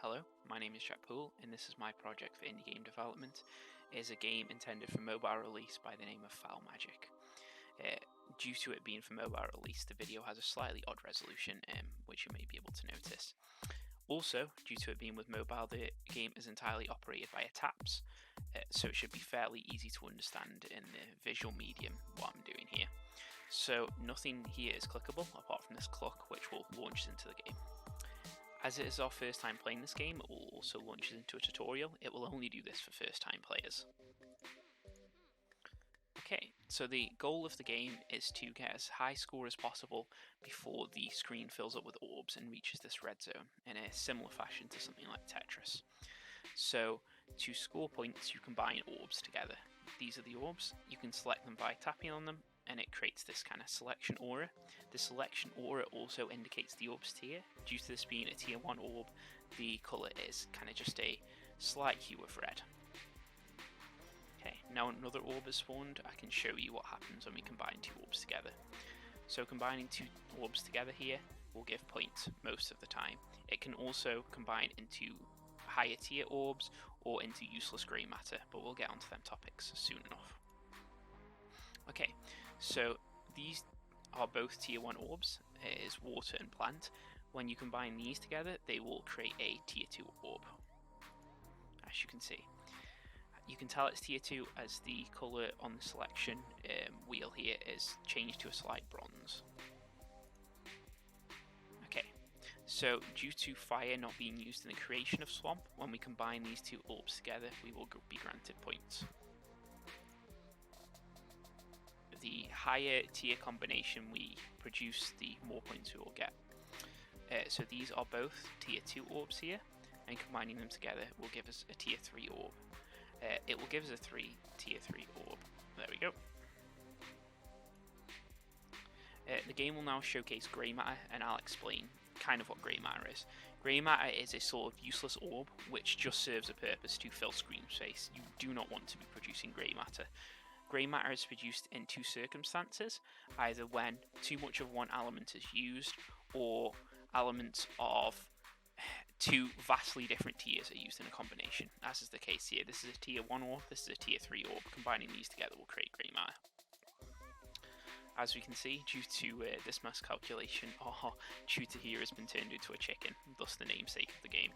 Hello, my name is Jack Poole, and this is my project for indie game development. It is a game intended for mobile release by the name of FowlMagic. Due to it being for mobile release, the video has a slightly odd resolution, which you may be able to notice. Also, due to it being with mobile, the game is entirely operated via taps, so it should be fairly easy to understand in the visual medium what I'm doing here. So nothing here is clickable apart from this clock, which will launch us into the game. As it is our first time playing this game, it will also launch us into a tutorial. It will only do this for first time players. Okay, so the goal of the game is to get as high score as possible before the screen fills up with orbs and reaches this red zone in a similar fashion to something like Tetris. So to score points, you combine orbs together. These are the orbs. You can select them by tapping on them, and it creates this kind of selection aura. The selection aura also indicates the orbs tier. Due to this being a tier 1 orb, the colour is kind of just a slight hue of red. Okay, now another orb is spawned. I can show you what happens when we combine two orbs together. So combining two orbs together here will give points most of the time. It can also combine into higher tier orbs or into useless grey matter, but we'll get onto them topics soon enough. Okay, so these are both tier 1 orbs. It is water and plant. When you combine these together, they will create a tier 2 orb, as you can see. You can tell it's tier 2 as the colour on the selection wheel here is changed to a slight bronze. Okay, so due to fire not being used in the creation of swamp, when we combine these two orbs together, we will be granted points. The higher tier combination we produce, the more points we will get. So these are both tier 2 orbs here, and combining them together will give us a tier 3 orb. It will give us a tier 3 orb. There we go. The game will now showcase grey matter, and I'll explain kind of what grey matter is. Grey matter is a sort of useless orb which just serves a purpose to fill screen space. You do not want to be producing grey matter. Grey matter is produced in two circumstances, either when too much of one element is used, or elements of two vastly different tiers are used in a combination, as is the case here. This is a tier 1 orb, this is a tier 3 orb. Combining these together will create grey matter. As we can see, due to this miscalculation, our tutor here has been turned into a chicken, thus the namesake of the game.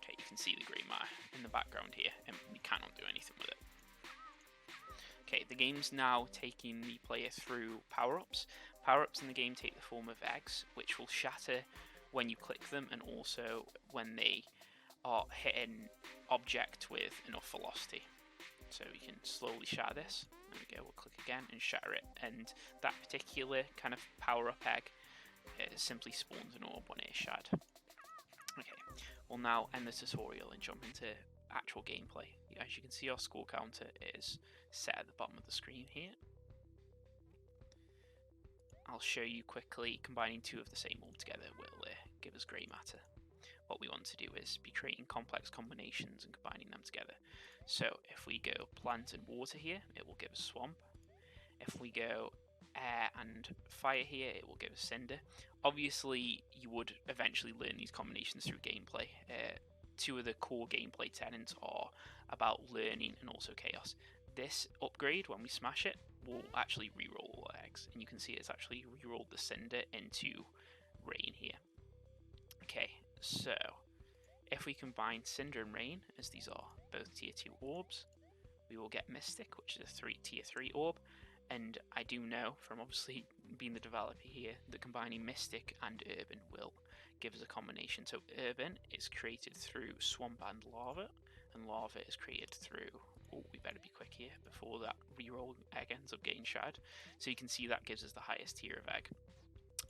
Okay, you can see the grey matter in the background here, and we cannot do anything with it. Okay, the game's now taking the player through power-ups. Power-ups in the game take the form of eggs, which will shatter when you click them, and also when they are hit an object with enough velocity. So we can slowly shatter this. There we go, we'll click again and shatter it, and that particular kind of power-up egg simply spawns an orb when it is shattered. Okay, we'll now end the tutorial and jump into actual gameplay. As you can see, our score counter is set at the bottom of the screen here. I'll show you quickly. Combining two of the same orb together will give us grey matter. What we want to do is be creating complex combinations and combining them together. So if we go plant and water here, it will give us swamp. If we go air and fire here, it will give us cinder. Obviously, you would eventually learn these combinations through gameplay. Two of the core gameplay tenets are about learning and also chaos. This upgrade, when we smash it, will actually reroll all the eggs, and you can see it's actually rerolled the cinder into rain here. Okay, so if we combine cinder and rain, as these are both tier 2 orbs, we will get mystic, which is a tier 3 orb. And I do know from obviously being the developer here that combining mystic and urban will give us a combination. So urban is created through swamp and lava is created through, oh, we better be quick here before that reroll egg ends up getting shattered. So you can see that gives us the highest tier of egg,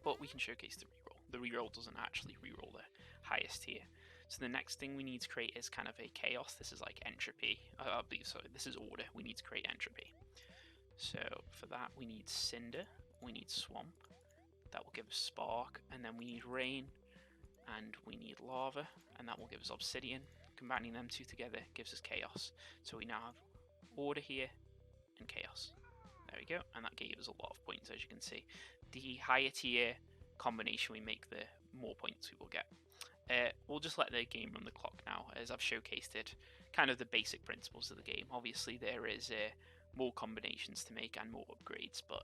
but we can showcase the reroll. The reroll doesn't actually reroll the highest tier. So the next thing we need to create is kind of a chaos. This is like entropy. Sorry, this is order. We need to create entropy. So for that we need cinder, we need swamp, that will give us spark, and then we need rain, and we need lava, and that will give us obsidian. Combining them two together gives us chaos. So we now have order here and chaos. There we go, and that gave us a lot of points, as you can see. The higher tier combination we make, the more points we will get. We'll just let the game run the clock now, as I've showcased it, kind of the basic principles of the game. Obviously there is more combinations to make and more upgrades, but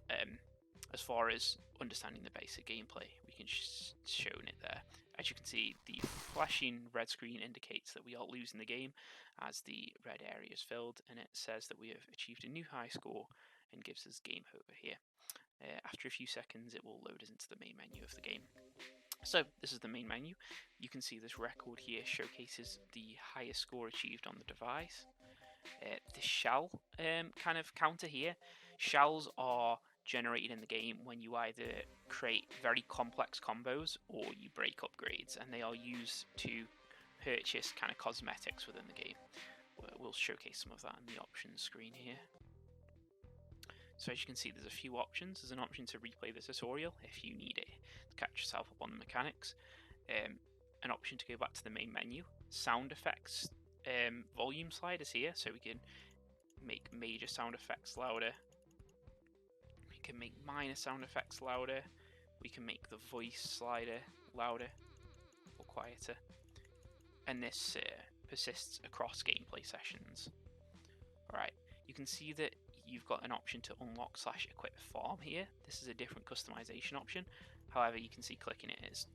as far as understanding the basic gameplay, we can show it there. As you can see, the flashing red screen indicates that we are losing the game as the red area is filled, and it says that we have achieved a new high score and gives us game over here. After a few seconds, it will load us into the main menu of the game. So this is the main menu. You can see this record here showcases the highest score achieved on the device. The shell kind of counter here. Shells are generated in the game when you either create very complex combos or you break upgrades, and they are used to purchase kind of cosmetics within the game. We'll showcase some of that in the options screen here. So as you can see, there's a few options. There's an option to replay the tutorial if you need it to catch yourself up on the mechanics. An option to go back to the main menu. Sound effects volume sliders here, so we can make major sound effects louder. We can make minor sound effects louder. We can make the voice slider louder or quieter. And this persists across gameplay sessions. Alright, you can see that you've got an option to unlock / equip farm here. This is a different customization option. However, you can see clicking it is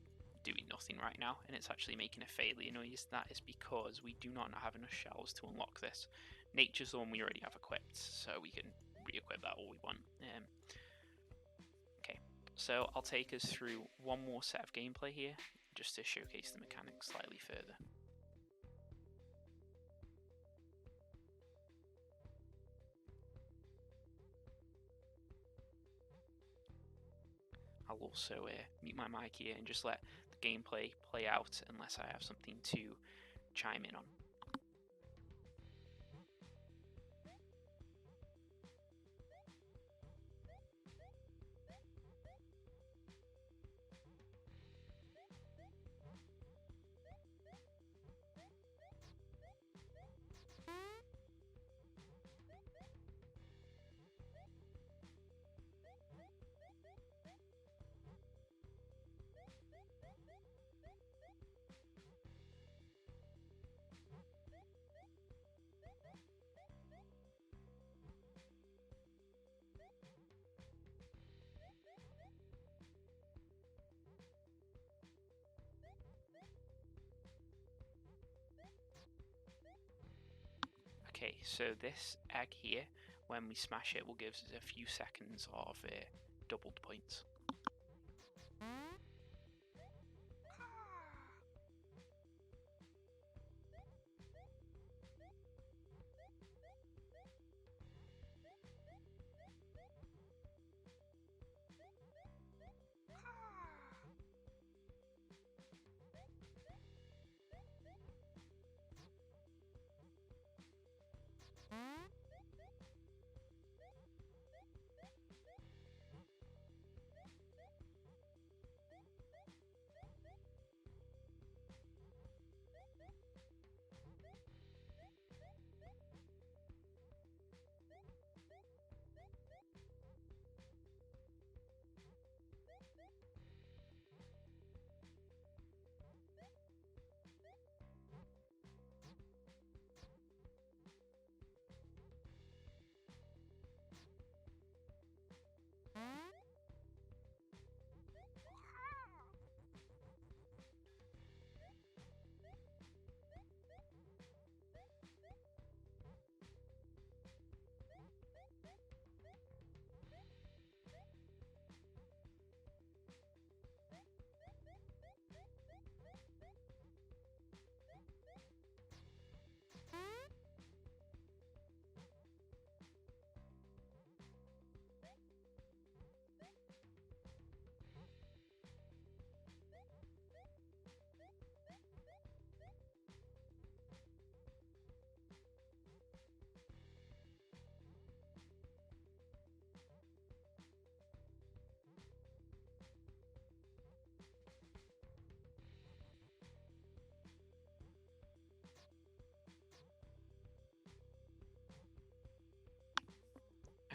doing nothing right now, and it's actually making a failure noise. That is because we do not have enough shells to unlock this. Nature's the one we already have equipped, so we can re-equip that all we want. Okay, so I'll take us through one more set of gameplay here, just to showcase the mechanics slightly further. I'll also mute my mic here and just let the gameplay play out unless I have something to chime in on. Okay, so this egg here, when we smash it, will give us a few seconds of doubled points.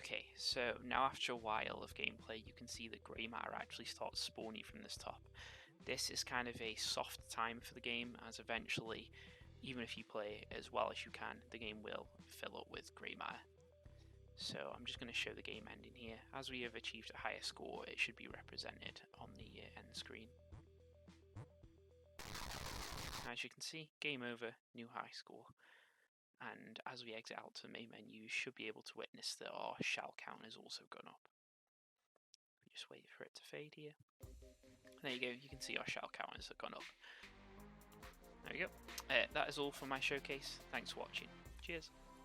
Okay, so now after a while of gameplay, you can see the grey matter actually starts spawning from this top. This is kind of a soft time for the game, as eventually, even if you play as well as you can, the game will fill up with grey matter. So I'm just going to show the game ending here. As we have achieved a higher score, it should be represented on the end screen. As you can see, game over, new high score. And as we exit out to the main menu, you should be able to witness that our shell count has also gone up. Just wait for it to fade here. There you go, you can see our shell count has gone up. There we go. That is all for my showcase. Thanks for watching. Cheers.